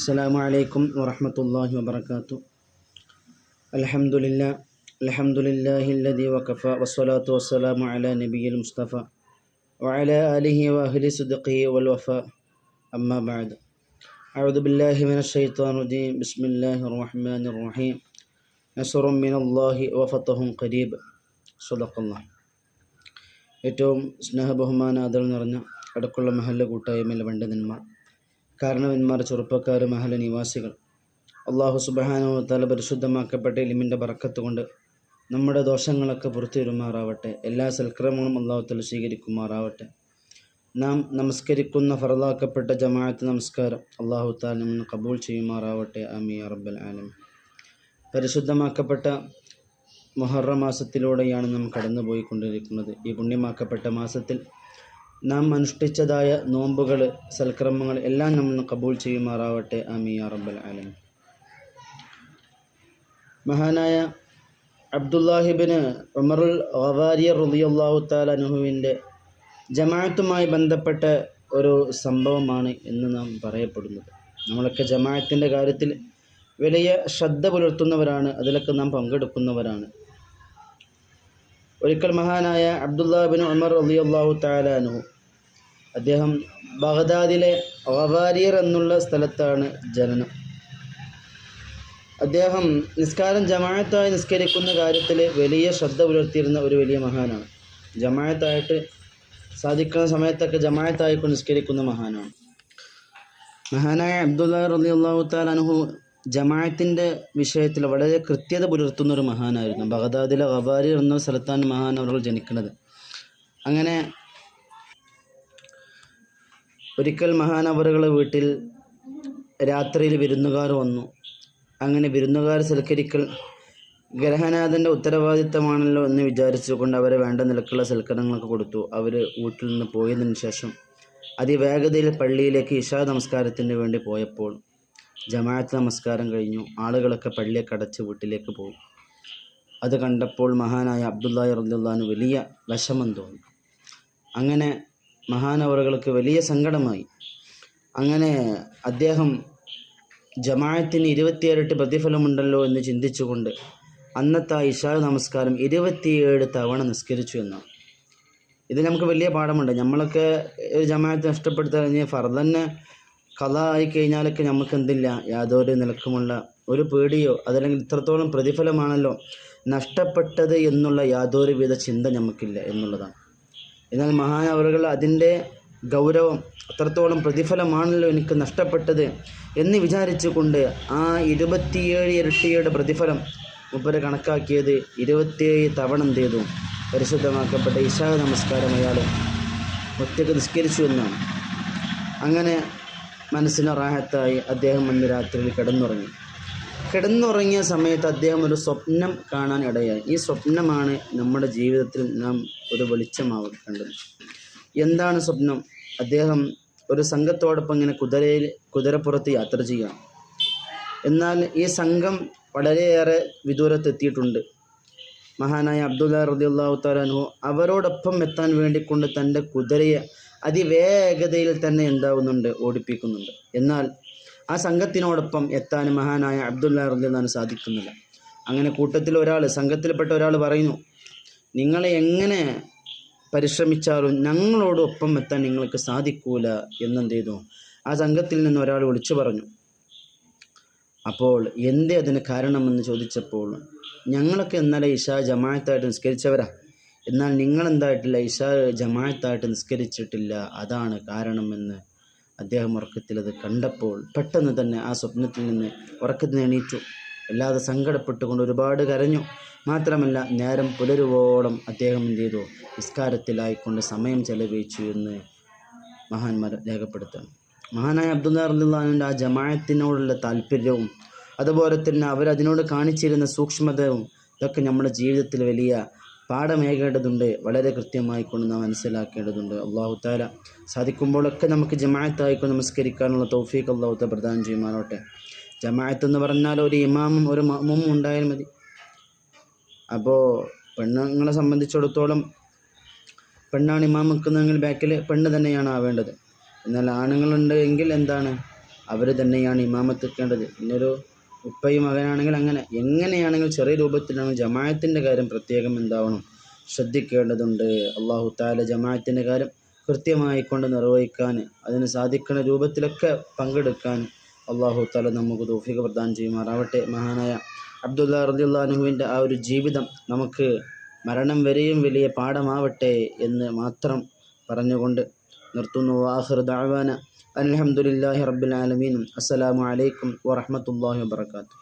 السلام عليكم ورحمة الله وبركاته. الحمد لله الذي وكفى والصلاة والسلام على نبي المصطفى وعلى آله وأهل صدقه والوفاء. أما بعد، أعوذ بالله من الشيطان الرجيم. بسم الله الرحمن الرحيم. نصر من الله وفتح قريب. صدق الله. ഏറ്റവും സ്നേഹബഹുമാന ആദരവ് നിറഞ്ഞ അടക്കുള്ള മഹല്ല കൂട്ടായ്മയിലെ പണ്ഡിതന്മാർ, കാരണവന്മാർ, ചെറുപ്പക്കാർ, മഹല നിവാസികൾ, അള്ളാഹു സുബ്ഹാനഹു വ തആല പരിശുദ്ധമാക്കപ്പെട്ട ഇൽമിൻ്റെ ബറക്കത്ത് കൊണ്ട് നമ്മുടെ ദോഷങ്ങളൊക്കെ പുറത്തു വരുമാറാവട്ടെ. എല്ലാ സൽക്രമങ്ങളും അള്ളാഹു തആല സ്വീകരിക്കുമാറാവട്ടെ. നാം നമസ്കരിക്കുന്ന ഫറളാക്കപ്പെട്ട ജമാഅത്ത് നമസ്കാരം അള്ളാഹു തആല നിന്ന് കബൂൽ ചെയ്യുമാറാവട്ടെ. ആമീൻ യാ റബ്ബൽ ആലമീൻ. പരിശുദ്ധമാക്കപ്പെട്ട മുഹറം മാസത്തിലൂടെയാണ് നാം കടന്നുപോയിക്കൊണ്ടിരിക്കുന്നത്. ഈ പുണ്യമാക്കപ്പെട്ട മാസത്തിൽ നാം അനുഷ്ഠിച്ചതായ നോമ്പുകൾ, സൽക്രമങ്ങൾ എല്ലാം നമ്മൾ കബൂൽ ചെയ്യുമാറാവട്ടെ. ആമീൻ യാ റബ്ബൽ ആലമീൻ. മഹാനായ അബ്ദുല്ലാഹിബ്നു ഉമറുൽ ഗഫാരി റളിയല്ലാഹു തആല അൻഹുവിൻ്റെ ജമാഅത്തുമായി ബന്ധപ്പെട്ട ഒരു സംഭവമാണ് ഇന്ന് നാം പറയപ്പെടുന്നത്. നമ്മളൊക്കെ ജമാഅത്തിൻ്റെ കാര്യത്തിൽ വലിയ ശ്രദ്ധ പുലർത്തുന്നവരാണ്, അതിലൊക്കെ നാം പങ്കെടുക്കുന്നവരാണ്. ഒരിക്കൽ മഹാനായ അബ്ദുല്ലാഹിബ്നു ഉമർ റളിയല്ലാഹു തആല അൻഹു, അദ്ദേഹം ബഗ്ദാദിലെ ഗവാരിർ എന്നുള്ള സ്ഥലത്താണ് ജനനം. അദ്ദേഹം നിസ്കാരം ജമാഅത്തായി നിസ്കരിക്കുന്ന കാര്യത്തിൽ വലിയ ശ്രദ്ധ പുലർത്തിയിരുന്ന ഒരു വലിയ മഹാനാണ്. ജമാഅത്തായിട്ട് സാധിക്കുന്ന സമയത്തൊക്കെ ജമാഅത്തായിക്കൊണ്ട് നിസ്കരിക്കുന്ന മഹാനാണ്. മഹാനായ അബ്ദുല്ലാഹി റളിയല്ലാഹു തആല അൻഹു ജമാഅത്തിൻ്റെ വിഷയത്തിൽ വളരെ കൃത്യത പുലർത്തുന്ന ഒരു മഹാനായിരുന്നു. ബഗ്ദാദിലെ ഗവാരിർ എന്ന സ്ഥലത്താണ് മഹാൻ അവർ ജനിക്കുന്നത്. അങ്ങനെ ഒരിക്കൽ മഹാനവറുകളുടെ വീട്ടിൽ രാത്രിയിൽ വിരുന്നുകാർ വന്നു. അങ്ങനെ വിരുന്നുകാർ സൽക്കരിക്കൽ ഗ്രഹനാഥൻ്റെ ഉത്തരവാദിത്തമാണല്ലോ എന്ന് വിചാരിച്ചുകൊണ്ട് അവരെ വേണ്ട നിലക്കുള്ള സൽക്കരണങ്ങളൊക്കെ കൊടുത്തു. അവർ വീട്ടിൽ നിന്ന് പോയതിനു ശേഷം അതിവേഗതയിൽ പള്ളിയിലേക്ക് ഇശാ നമസ്കാരത്തിന് വേണ്ടി പോയപ്പോൾ ജമാഅത്ത് നമസ്കാരം കഴിഞ്ഞു. ആളുകളൊക്കെ പള്ളിയൊക്കെ അടച്ച് വീട്ടിലേക്ക് പോയി. അത് കണ്ടപ്പോൾ മഹാനായ അബ്ദുല്ലാഹി റളിയല്ലാഹു അൻഹു വലിയ വിഷമം തോന്നി. അങ്ങനെ മഹാനവറുകൾക്ക് വലിയ സങ്കടമായി. അങ്ങനെ അദ്ദേഹം ജമാഅത്തിന് 27 ഇരട്ടി പ്രതിഫലമുണ്ടല്ലോ എന്ന് ചിന്തിച്ചുകൊണ്ട് അന്നത്തെ ഇശാ നമസ്കാരം 27 തവണ നിസ്കരിച്ചു എന്നാണ്. ഇത് നമുക്ക് വലിയ പാഠമുണ്ട്. നമ്മളൊക്കെ ഒരു ജമാഅത്ത് നഷ്ടപ്പെടുത്താൻ കഴിഞ്ഞാൽ ഫർദന്നെ ഖളാ ആയി കഴിഞ്ഞാലൊക്കെ നമുക്ക് എന്തില്ല, യാതൊരു നിലക്കുമുള്ള ഒരു പേടിയോ അതല്ലെങ്കിൽ ഇത്രത്തോളം പ്രതിഫലമാണല്ലോ നഷ്ടപ്പെട്ടത് എന്നുള്ള യാതൊരു വിധ ചിന്ത നമുക്കില്ല എന്നുള്ളതാണ്. എന്നാൽ മഹാനവറുകൾ അതിൻ്റെ ഗൗരവം, അത്രത്തോളം പ്രതിഫലമാണല്ലോ എനിക്ക് നഷ്ടപ്പെട്ടത് എന്ന് വിചാരിച്ചുകൊണ്ട് ആ 27 ഇരട്ടിയുടെ പ്രതിഫലം മുപ്പര് കണക്കാക്കിയത് 27 തവണ എന്ത് ചെയ്തു, പരിശുദ്ധമാക്കപ്പെട്ട ഇശാ നമസ്കാരം അയാൾ ഒറ്റയ്ക്ക് നിസ്കരിച്ചു എന്നാണ്. അങ്ങനെ മനസ്സിന് റാഹത്തായി അദ്ദേഹം അന്ന് രാത്രിയിൽ കിടന്നുറങ്ങിയ സമയത്ത് അദ്ദേഹം ഒരു സ്വപ്നം കാണാൻ ഇടയായി. ഈ സ്വപ്നമാണ് നമ്മുടെ ജീവിതത്തിൽ നാം ഒരു വെളിച്ചമാവേണ്ടത്. എന്താണ് സ്വപ്നം? അദ്ദേഹം ഒരു സംഘത്തോടൊപ്പം ഇങ്ങനെ കുതിരപ്പുറത്ത് യാത്ര ചെയ്യാം. എന്നാൽ ഈ സംഘം വളരെയേറെ വിദൂരത്തെത്തിയിട്ടുണ്ട്. മഹാനായ അബ്ദുല്ലാഹി റളിയല്ലാഹു തആല അൻഹു അവരോടൊപ്പം എത്താൻ വേണ്ടിക്കൊണ്ട് തൻ്റെ കുതിരയെ അതിവേഗതയിൽ തന്നെ എന്താവുന്നുണ്ട്, ഓടിപ്പിക്കുന്നുണ്ട്. എന്നാൽ ആ സംഘത്തിനോടൊപ്പം എത്താൻ മഹാനായ അബ്ദുല്ലാഹി റളിയല്ലാഹു അൻഹു സാധിക്കുന്നില്ല. അങ്ങനെ സംഘത്തിൽപ്പെട്ട ഒരാൾ പറയുന്നു, നിങ്ങൾ എങ്ങനെ പരിശ്രമിച്ചാലും ഞങ്ങളോടൊപ്പം എത്താൻ നിങ്ങൾക്ക് സാധിക്കൂല എന്നെന്ത് ചെയ്തു, ആ സംഘത്തിൽ നിന്ന് ഒരാൾ വിളിച്ചു പറഞ്ഞു. അപ്പോൾ എന്തേ അതിന് കാരണമെന്ന് ചോദിച്ചപ്പോൾ, ഞങ്ങളൊക്കെ ഇന്നലെ ഇശാ ജമാഅത്തായിട്ട് നിസ്കരിച്ചവരാ, എന്നാൽ നിങ്ങളെന്തായിട്ടില്ല, ഇശാ ജമാഅത്തായിട്ട് നിസ്കരിച്ചിട്ടില്ല, അതാണ് കാരണമെന്ന് അദ്ദേഹം ഉറക്കത്തിൽ അത് കണ്ടപ്പോൾ പെട്ടെന്ന് തന്നെ ആ സ്വപ്നത്തിൽ നിന്ന് ഉറക്കത്തിന് എണീറ്റു. അല്ലാതെ സങ്കടപ്പെട്ടുകൊണ്ട് ഒരുപാട് കരഞ്ഞു. മാത്രമല്ല നേരം പുലരുവോളം അദ്ദേഹം എന്ത് ചെയ്തു, നിസ്കാരത്തിലായിക്കൊണ്ട് സമയം ചെലവഴിച്ചു എന്ന് മഹാന്മാർ രേഖപ്പെടുത്തുന്നു. മഹാനായ അബ്ദുല്ലാഹി റളിയല്ലാഹു അൻഹുവിൻ്റെ ആ ജമാഅത്തിനോടുള്ള താല്പര്യവും അതുപോലെ തന്നെ അവരതിനോട് കാണിച്ചിരുന്ന സൂക്ഷ്മതയും ഇതൊക്കെ നമ്മുടെ ജീവിതത്തിൽ വലിയ പാഠമേകേണ്ടതുണ്ട്. വളരെ കൃത്യമായിക്കൊണ്ട് നാം മനസ്സിലാക്കേണ്ടതുണ്ട്. അല്ലാഹു തആല സാധിക്കുമ്പോഴൊക്കെ നമുക്ക് ജമാഅത്തായിക്കൊണ്ട് നമസ്കരിക്കാനുള്ള തൗഫീഖ് അല്ലാഹു തആല പ്രദാനം ചെയ്യുമാറാവട്ടെ. ജമാഅത്ത് എന്ന് പറഞ്ഞാൽ ഒരു ഇമാമും ഒരു മഅ്മൂമും ഉണ്ടായാൽ മതി. അപ്പോൾ പെണ്ണുങ്ങളെ സംബന്ധിച്ചിടത്തോളം പെണ്ണാണ് ഇമാം വെക്കുന്നതെങ്കിൽ ബാക്കിൽ പെണ്ണ് തന്നെയാണ് ആവേണ്ടത്. എന്നാൽ ആണുങ്ങളുണ്ട് എങ്കിൽ എന്താണ്, അവർ തന്നെയാണ് ഇമാമത്തെക്കേണ്ടത്. ഇന്നൊരു ഉപ്പയും മകനാണെങ്കിൽ അങ്ങനെ എങ്ങനെയാണെങ്കിൽ ചെറിയ രൂപത്തിലാണ് ജമാഅത്തിൻ്റെ കാര്യം പ്രത്യേകം എന്താവണം ശ്രദ്ധിക്കേണ്ടതുണ്ട്. അള്ളാഹു തആല ജമാഅത്തിൻ്റെ കാര്യം കൃത്യമായി കൊണ്ട് നിർവഹിക്കാൻ അതിന് സാധിക്കുന്ന രൂപത്തിലൊക്കെ പങ്കെടുക്കാൻ അള്ളാഹു തആല നമുക്ക് തൗഫീഖ് പ്രദാനം ചെയ്യുമാറാവട്ടെ. മഹാനായ അബ്ദുല്ലാ റളിയല്ലാഹു അൻഹുവിൻ്റെ ആ ഒരു ജീവിതം നമുക്ക് മരണം വരെയും വലിയ പാഠമാവട്ടെ എന്ന് മാത്രം പറഞ്ഞുകൊണ്ട് നിർത്തുന്നു. ആഖിറു ദഅവാന അൽഹംദുലില്ലാഹി റബ്ബിൽ ആലമീൻ. അസ്സലാമു അലൈക്കും വറഹ്മത്തുള്ളാഹി വബറകാതുഹു.